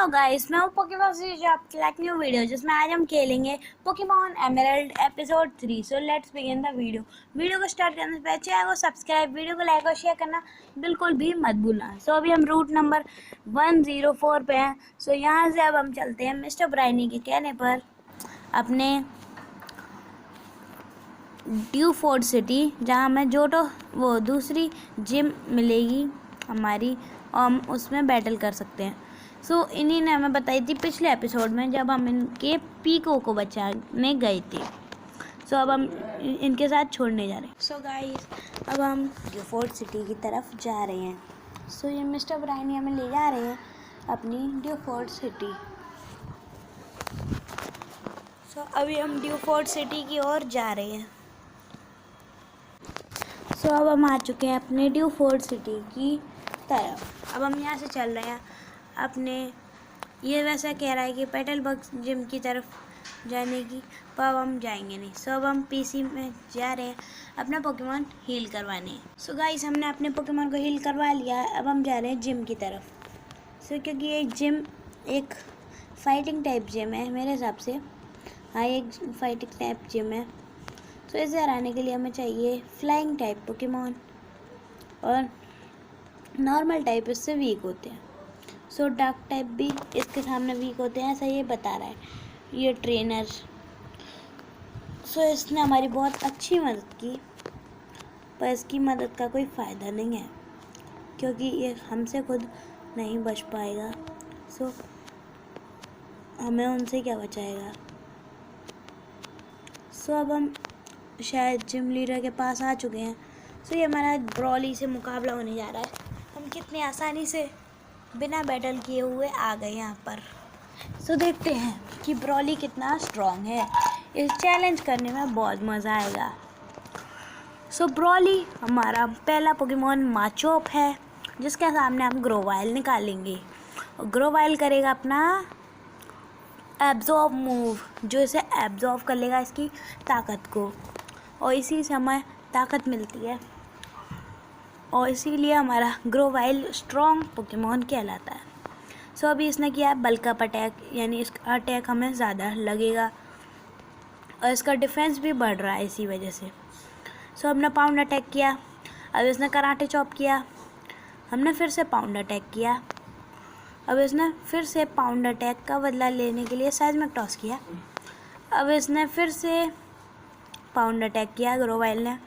Hello guys, मैं हूँ Pokemon से जो आपकी लाइक न्यू वीडियो जिसमें आज हम खेलेंगे Pokemon emerald episode 3। So let's begin the video को स्टार्ट करने से पहले चैनल को सब्सक्राइब, वीडियो को लाइक और शेयर करना बिल्कुल भी मत भूलना। सो अभी हम रूट नंबर 104 पे हैं। सो यहाँ से अब हम चलते हैं मिस्टर ब्राइनी के कहने पर अपने ड्यूफोर्ट सिटी, जहाँ हमें जोटो वो दूसरी जिम मिलेगी हमारी और हम उसमें बैटल कर सकते हैं। सो इन्हीं ने हमें बताई थी पिछले एपिसोड में जब हम इनके पीको को बचाने गए थे। सो अब हम इनके साथ छोड़ने जा रहे हैं। सो गाइस, अब हम ड्यूफोर्ट सिटी की तरफ जा रहे हैं। सो ये मिस्टर ब्राइनी हमें ले जा रहे हैं अपनी ड्यूफोर्ट सिटी। सो अभी हम ड्यूफोर्ट सिटी की ओर जा रहे हैं। सो अब हम आ चुके हैं अपने ड्यूफोर्ट सिटी की तरफ। अब हम यहाँ से चल रहे हैं अपने, ये वैसा कह रहा है कि पेटल बग जिम की तरफ जाने की, पर अब हम जाएंगे नहीं। सो अब हम पीसी में जा रहे हैं अपना पोकेमॉन हील करवाने। सो गाइस, हमने अपने पोकेमॉन को हील करवा लिया है। अब हम जा रहे हैं जिम की तरफ। सो क्योंकि ये जिम एक फाइटिंग टाइप जिम है मेरे हिसाब से। हाँ, एक फाइटिंग टाइप जिम है। तो इसे हराने के लिए हमें चाहिए फ्लाइंग टाइप पोकेमॉन, और नॉर्मल टाइप इससे वीक होते हैं। सो डार्क टाइप भी इसके सामने वीक होते हैं, ऐसा ये बता रहा है ये ट्रेनर। सो इसने हमारी बहुत अच्छी मदद की, पर इसकी मदद का कोई फ़ायदा नहीं है क्योंकि ये हमसे खुद नहीं बच पाएगा। सो हमें उनसे क्या बचाएगा। सो अब हम शायद जिम लीडर के पास आ चुके हैं। सो ये हमारा ब्रॉली से मुकाबला होने जा रहा है। हम कितनी आसानी से बिना बैटल किए हुए आ गए यहाँ पर। सो देखते हैं कि ब्रॉली कितना स्ट्रॉन्ग है। इस चैलेंज करने में बहुत मज़ा आएगा। सो ब्रॉली हमारा पहला पोकेमॉन माचोप है, जिसके सामने हम ग्रोवाइल निकालेंगे और ग्रोवाइल करेगा अपना एब्जॉर्ब मूव, जो इसे एब्जॉर्ब कर लेगा इसकी ताकत को, और इसी से हमें ताकत मिलती है और इसीलिए हमारा ग्रोवाइल स्ट्रॉन्ग पोकेमॉन कहलाता है। सो अभी इसने किया है बल्क अप अटैक, यानी इसका अटैक हमें ज़्यादा लगेगा और इसका डिफेंस भी बढ़ रहा है इसी वजह से। सो हमने पाउंड अटैक किया, अब इसने कराटे चॉप किया, हमने फिर से पाउंड अटैक किया, अब इसने फिर से पाउंड अटैक का बदला लेने के लिए साइज़मेक टॉस किया, अब इसने फिर से पाउंड अटैक किया ग्रोवाइल ने,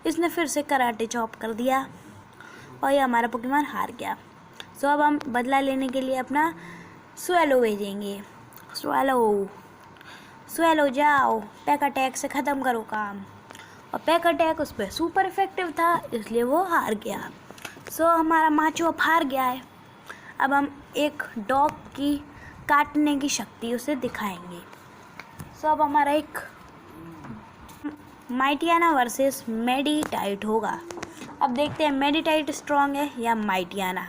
इसने फिर से कराटे चॉप कर दिया और ये हमारा पोकेमॉन हार गया। सो अब हम बदला लेने के लिए अपना स्वेलो भेजेंगे। स्वेलो जाओ, पैक अटैक से ख़त्म करो काम। और पैक अटैक उस पर सुपर इफेक्टिव था, इसलिए वो हार गया। सो हमारा माचोप हार गया है। अब हम एक डॉग की काटने की शक्ति उसे दिखाएंगे। सो अब हमारा एक माइटियाना वर्सेस मेडिटाइट होगा। अब देखते हैं मेडिटाइट स्ट्रॉन्ग है या माइटियाना।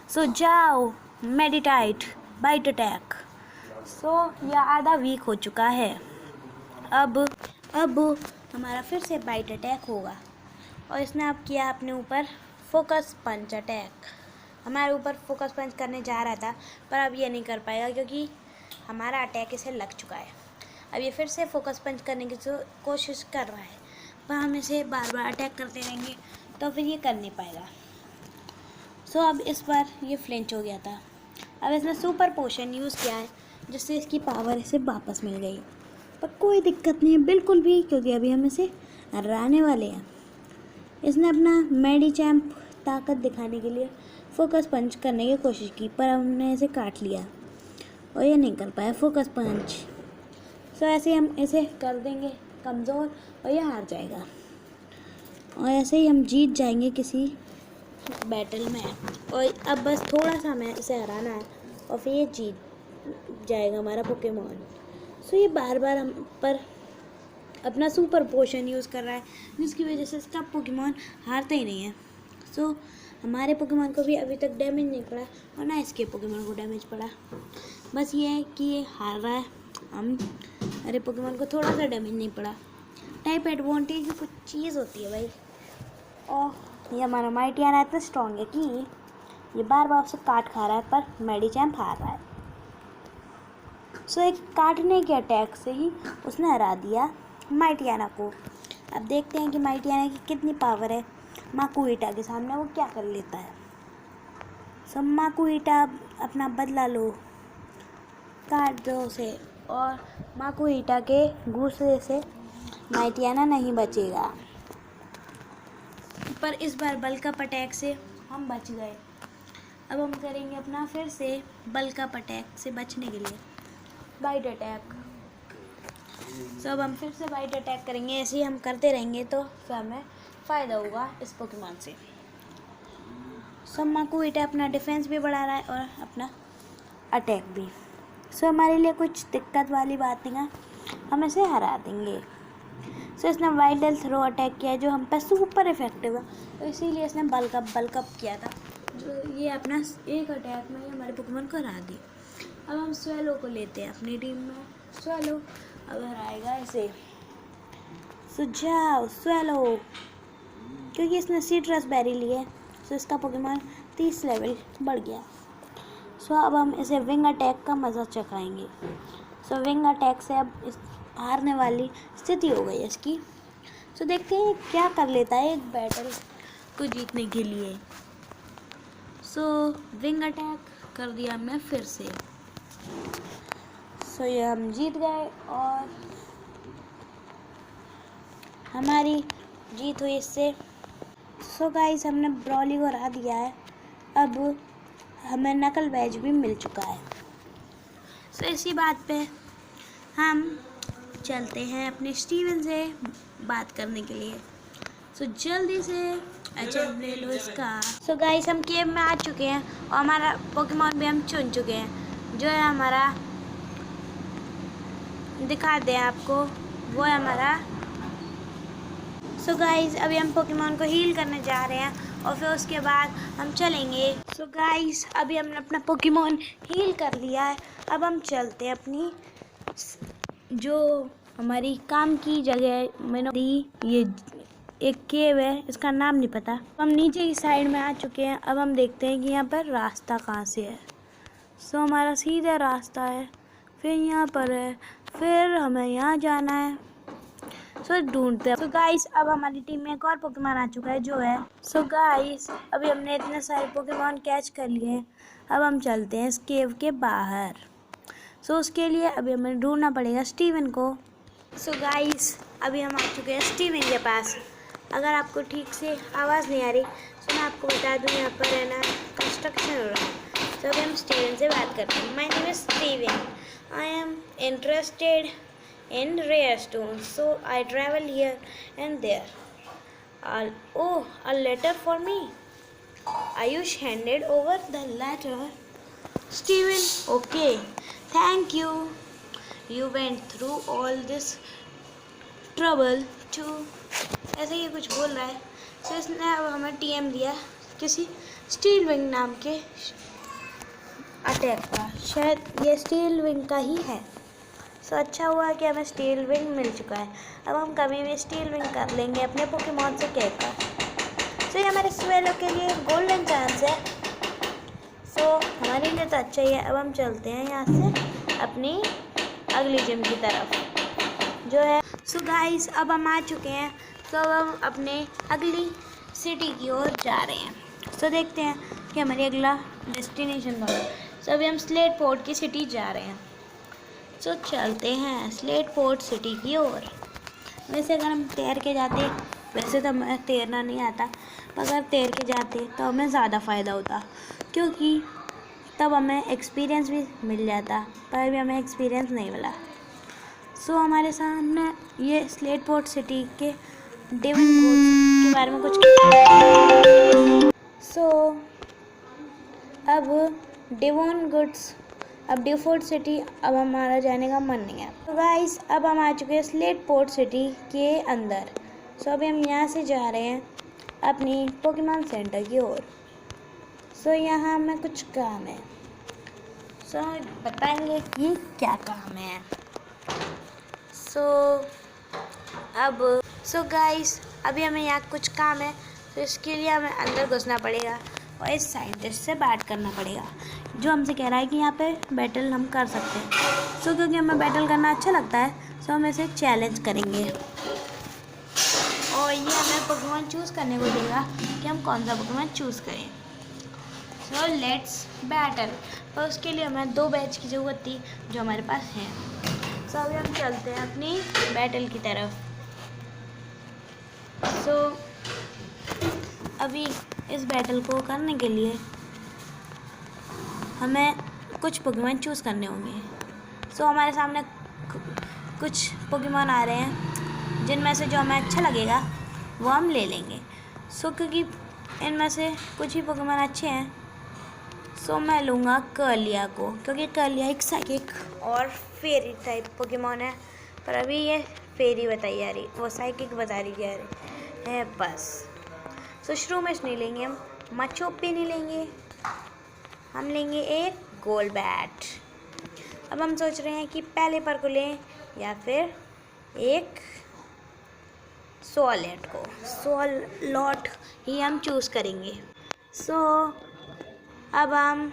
सो जाओ मेडिटाइट, बाइट अटैक। सो यह आधा वीक हो चुका है। अब हमारा फिर से बाइट अटैक होगा और इसने अब किया अपने ऊपर फोकस पंच अटैक। हमारे ऊपर फोकस पंच करने जा रहा था, पर अब ये नहीं कर पाएगा क्योंकि हमारा अटैक इसे लग चुका है। अब ये फिर से फोकस पंच करने की कोशिश कर रहा है, पर हम इसे बार बार अटैक करते रहेंगे तो फिर ये कर नहीं पाएगा। सो अब इस बार ये फ्लिंच हो गया था। अब इसने सुपर पोशन यूज़ किया है, जिससे इसकी पावर इसे वापस मिल गई। पर कोई दिक्कत नहीं है बिल्कुल भी, क्योंकि अभी हम इसे हराने वाले हैं। इसने अपना मेडिचैम्प ताकत दिखाने के लिए फोकस पंच करने की कोशिश की, पर हमने इसे काट लिया और ये नहीं कर पाया फोकस पंच। सो ऐसे ही हम इसे कर देंगे कमज़ोर और ये हार जाएगा, और ऐसे ही हम जीत जाएंगे किसी बैटल में। और अब बस थोड़ा सा हमें इसे हराना है और फिर ये जीत जाएगा हमारा पोकेमॉन। सो ये बार बार हम पर अपना सुपर पोशन यूज़ कर रहा है, जिसकी वजह से इसका पोकेमॉन हारता ही नहीं है। सो हमारे पोकेमॉन को भी अभी तक डैमेज नहीं पड़ा और ना इसके पोकेमॉन को डैमेज पड़ा। बस ये है कि ये हार रहा है, हमारे पोकेमॉन को थोड़ा सा डैमेज नहीं पड़ा। टाइप एडवांटेज कुछ चीज़ होती है भाई। और ये हमारा माइटियाना इतना स्ट्रॉन्ग है कि ये बार बार उससे काट खा रहा है, पर मेडिचैम्प हार रहा है। सो एक काटने के अटैक से ही उसने हरा दिया माइटियाना को। अब देखते हैं कि माइटियाना की कितनी पावर है। माकुइटा के सामने वो क्या कर लेता है। सो माकुइटा अपना बदला लो, काट दो उसे, और माकुइटा के गुस्से से माइटियाना नहीं बचेगा। पर इस बार बल्क अप अटैक से हम बच गए। अब हम करेंगे अपना फिर से बल्क अप अटैक से बचने के लिए बाइट अटैक। सो अब हम फिर से बाइट अटैक करेंगे। ऐसे ही हम करते रहेंगे तो फिर हमें फ़ायदा होगा इस पोकेमॉन से। सो माकुइटा अपना डिफेंस भी बढ़ा रहा है और अपना अटैक भी। सो हमारे लिए कुछ दिक्कत वाली बात नहीं है, हम इसे हरा देंगे। सो इसने वाइल्ड थ्रो अटैक किया जो हम पे सुपर इफेक्टिव है, तो इसीलिए इसने बल्क अप किया था, जो ये अपना एक अटैक में हमारे पोकेमॉन को हरा दी। अब हम स्वेलो को लेते हैं अपनी टीम में। स्वेलो अब हराएगा इसे। सो जाओ स्वेलो, क्योंकि इसने सिट्रस बेरी ली है, सो इसका पोकेमॉन 30 लेवल बढ़ गया। सो अब हम इसे विंग अटैक का मज़ा चखाएंगे। सो विंग अटैक से अब इस हारने वाली स्थिति हो गई इसकी। सो देखते हैं क्या कर लेता है एक बैटल को जीतने के लिए। सो विंग अटैक कर दिया हमने फिर से। सो ये हम जीत गए और हमारी जीत हुई इससे। सो गाइस हमने ब्रॉली को हरा दिया है। अब हमें नकल बैज भी मिल चुका है। सो इसी बात पे हम चलते हैं अपने स्टीवन से बात करने के लिए। सो जल्दी से एचएम ले लो इसका। सो गाइस हम केव में आ चुके हैं और हमारा पोकेमॉन भी हम चुन चुके हैं, जो है हमारा, दिखा दें आपको, वो है हमारा। सो गाइस अभी हम पोकेमॉन को हील करने जा रहे हैं और फिर उसके बाद हम चलेंगे। सो गाइस अभी हमने अपना पोकेमॉन हील कर लिया है। अब हम चलते हैं अपनी जो हमारी काम की जगह मैंने दी, ये एक केव है, इसका नाम नहीं पता। हम नीचे की साइड में आ चुके हैं। अब हम देखते हैं कि यहाँ पर रास्ता कहाँ से है। सो हमारा सीधा रास्ता है, फिर यहाँ पर है, फिर हमें यहाँ जाना है। सो ढूंढते हैं। सो गाइस अब हमारी टीम में एक और पोकेमॉन आ चुका है जो है। सो गाइस अभी हमने इतने सारे पोकेमॉन कैच कर लिए हैं। अब हम चलते हैं इस केव के बाहर। सो उसके लिए अभी हमें ढूंढना पड़ेगा स्टीवन को। सो गाइस अभी हम आ चुके हैं स्टीवन के पास। अगर आपको ठीक से आवाज़ नहीं आ रही तो मैं आपको बता दूँ, यहाँ पर है ना कंस्ट्रक्शन हो रहा है। तो अभी हम स्टीवन से बात करते हैं। My name is Steven, I am interested in rare stones, so I travel here and there. Oh, a letter for me. Ayush handed over the letter. Steven, okay, thank you. You went through all this trouble to, ऐसे ही कुछ बोल रहा है। तो इसने अब हमें TM दिया किसी स्टील विंग नाम के अटैक का। शायद ये स्टील विंग का ही है। सो अच्छा हुआ कि हमें स्टील विंग मिल चुका है। अब हम कभी भी स्टील विंग कर लेंगे अपने पोकेमॉन से कहकर। सो ये हमारे स्वेलो के लिए गोल्डन चांस है। सो हमारे लिए तो अच्छा ही है। अब हम चलते हैं यहाँ से अपनी अगली जिम की तरफ जो है। सो गाइस अब हम आ चुके हैं। सो अब हम अपने अगली सिटी की ओर जा रहे हैं। सो देखते हैं कि हमारी अगला डेस्टिनेशन कहाँ है। सो अभी हम स्लेट पोर्ट की सिटी जा रहे हैं। तो चलते हैं स्लेट पोर्ट सिटी की ओर। वैसे अगर हम तैर के जाते, वैसे तो हमें तैरना नहीं आता, पर अगर तैर के जाते तो हमें ज़्यादा फ़ायदा होता, क्योंकि तब हमें एक्सपीरियंस भी मिल जाता। पर अभी हमें एक्सपीरियंस नहीं मिला। सो हमारे सामने ये स्लेट पोर्ट सिटी के डेवन गुड्स के बारे में कुछ। सो अब डेवन गुड्स, अब डिफोर्ट सिटी अब हमारा जाने का मन नहीं है। तो गाइस अब हम आ चुके हैं स्लेट पोर्ट सिटी के अंदर। सो अभी हम यहाँ से जा रहे हैं अपनी पोकेमॉन सेंटर की ओर। सो यहाँ हमें कुछ काम है। सो बताएंगे कि क्या काम है। सो गाइस अभी हमें यहाँ कुछ काम है, तो इसके लिए हमें अंदर घुसना पड़ेगा और इस साइंटिस्ट से बात करना पड़ेगा, जो हमसे कह रहा है कि यहाँ पे बैटल हम कर सकते हैं। सो क्योंकि हमें बैटल करना अच्छा लगता है, सो हम इसे चैलेंज करेंगे और ये हमें पोकेमॉन चूज़ करने को देगा कि हम कौन सा पोकेमॉन चूज़ करें। So let's battle. पर उसके लिए हमें 2 बैच की ज़रूरत थी जो हमारे पास हैं। सो अभी हम चलते हैं अपनी बैटल की तरफ। सो अभी इस बैटल को करने के लिए हमें कुछ पोकेमॉन चूज़ करने होंगे। सो हमारे सामने कुछ पोकेमॉन आ रहे हैं जिनमें से जो हमें अच्छा लगेगा वो हम ले लेंगे। सो क्योंकि इनमें से कुछ ही पोकेमॉन अच्छे हैं, सो मैं लूँगा कर्लिया को, क्योंकि कर्लिया एक साइकिक और फेरी टाइप पोकेमॉन है। पर अभी ये फेरी बताई जा रही, वो साइकिक बता रही जा रही है बस। सो श्रूमेश नहीं लेंगे हम, माचोपी नहीं लेंगे, हम लेंगे एक गोलबैट। अब हम सोच रहे हैं कि पहले पर को लें या फिर एक सोलेट को। सोलॉट ही हम चूज़ करेंगे। सो अब हम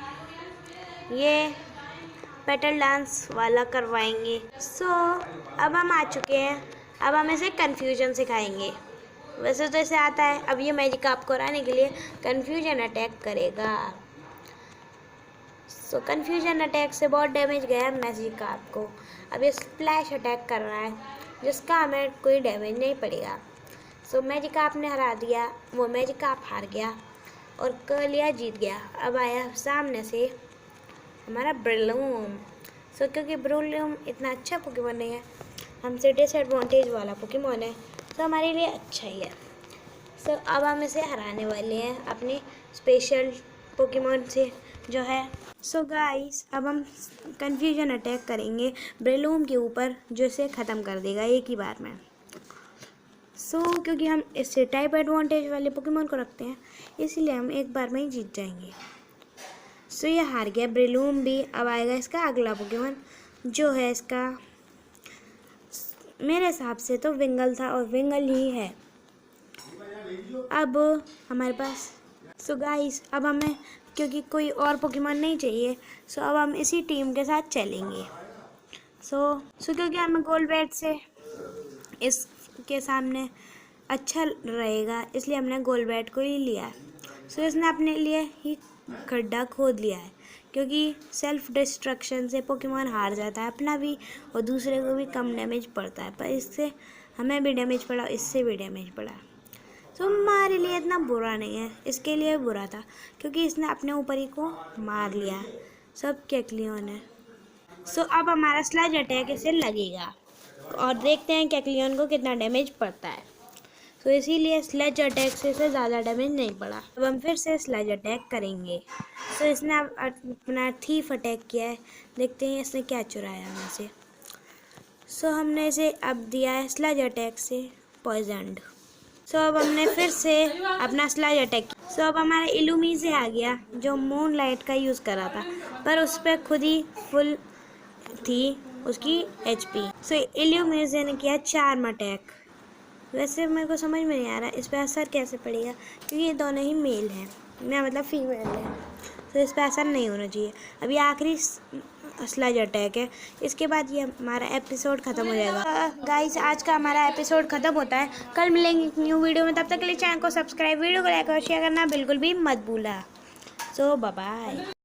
ये पेटल डांस वाला करवाएंगे। सो अब हम आ चुके हैं, अब हम इसे कन्फ्यूजन सिखाएंगे। वैसे तो इसे आता है, अब ये मैजिक आपको हराने के लिए कन्फ्यूजन अटैक करेगा। सो कन्फ्यूजन अटैक से बहुत डैमेज गया मैजिक आपको। अब ये स्प्लैश अटैक कर रहा है जिसका हमें कोई डैमेज नहीं पड़ेगा। सो मैजिक आपने हरा दिया, वो मैजिक आप हार गया और कर्लिया जीत गया। अब आया सामने से हमारा ब्रिलूम। सो क्योंकि ब्रिलूम इतना अच्छा पोकेमॉन नहीं है, हमसे डिसएडवांटेज वाला पोकेमॉन है, तो हमारे लिए अच्छा ही है। सो अब हम इसे हराने वाले हैं अपने स्पेशल पोकेमॉन से जो है। सो गाइस अब हम कन्फ्यूजन अटैक करेंगे ब्रिलूम के ऊपर, जो इसे ख़त्म कर देगा एक ही बार में। सो क्योंकि हम इससे टाइप एडवांटेज वाले पोकेमॉन को रखते हैं, इसीलिए हम एक बार में ही जीत जाएंगे। सो ये हार गया ब्रिलूम भी। अब आएगा इसका अगला पोकेमॉन जो है इसका, मेरे हिसाब से तो विंगल था और विंगल ही है अब हमारे पास। सो गाइस अब हमें क्योंकि कोई और पोकेमॉन नहीं चाहिए, सो अब हम इसी टीम के साथ चलेंगे। सो क्योंकि हमें गोलबैट से इसके सामने अच्छा रहेगा, इसलिए हमने गोलबैट को ही लिया है। सो इसने अपने लिए ही गड्ढा खोद लिया है, क्योंकि सेल्फ डिस्ट्रक्शन से पोकेमॉन हार जाता है, अपना भी और दूसरे को भी कम डैमेज पड़ता है। पर इससे हमें भी डैमेज पड़ा, इससे भी डैमेज पड़ा। सो हमारे लिए इतना बुरा नहीं है, इसके लिए बुरा था क्योंकि इसने अपने ऊपर ही को मार लिया सब कैक्लियन है। सो अब हमारा स्लज अटैक इसे लगेगा और देखते हैं कैक्लियन को कितना डैमेज पड़ता है। तो इसीलिए स्लज अटैक से इसे ज़्यादा डैमेज नहीं पड़ा। अब हम फिर से स्लज अटैक करेंगे। सो इसने अब अपना थीफ अटैक किया है, देखते हैं इसने क्या चुराया हमें से। सो हमने इसे अब दिया है स्लज अटैक से पॉइजनड। सो अब हमने फिर से अपना स्लज अटैक किया। सो अब हमारा इलूमी से आ गया जो मून लाइट का यूज़ कर रहा था, पर उस पर खुद ही फुल थी उसकी HP। सो इल्यूमिनेशन ने किया चार्म अटैक। वैसे मेरे को समझ में नहीं आ रहा इस पर असर कैसे पड़ेगा, क्योंकि ये दोनों ही मेल हैं, मैं मतलब फीमेल है, तो इस पर असर नहीं होना चाहिए। अभी आखिरी स्लज अटैक है, इसके बाद ये हमारा एपिसोड ख़त्म हो जाएगा। गाइस आज का हमारा एपिसोड ख़त्म होता है, कल मिलेंगे एक न्यू वीडियो में। तब तक के लिए चैनल को सब्सक्राइब, वीडियो को लाइक और शेयर करना बिल्कुल भी मत भूलना। सो बाय बाय।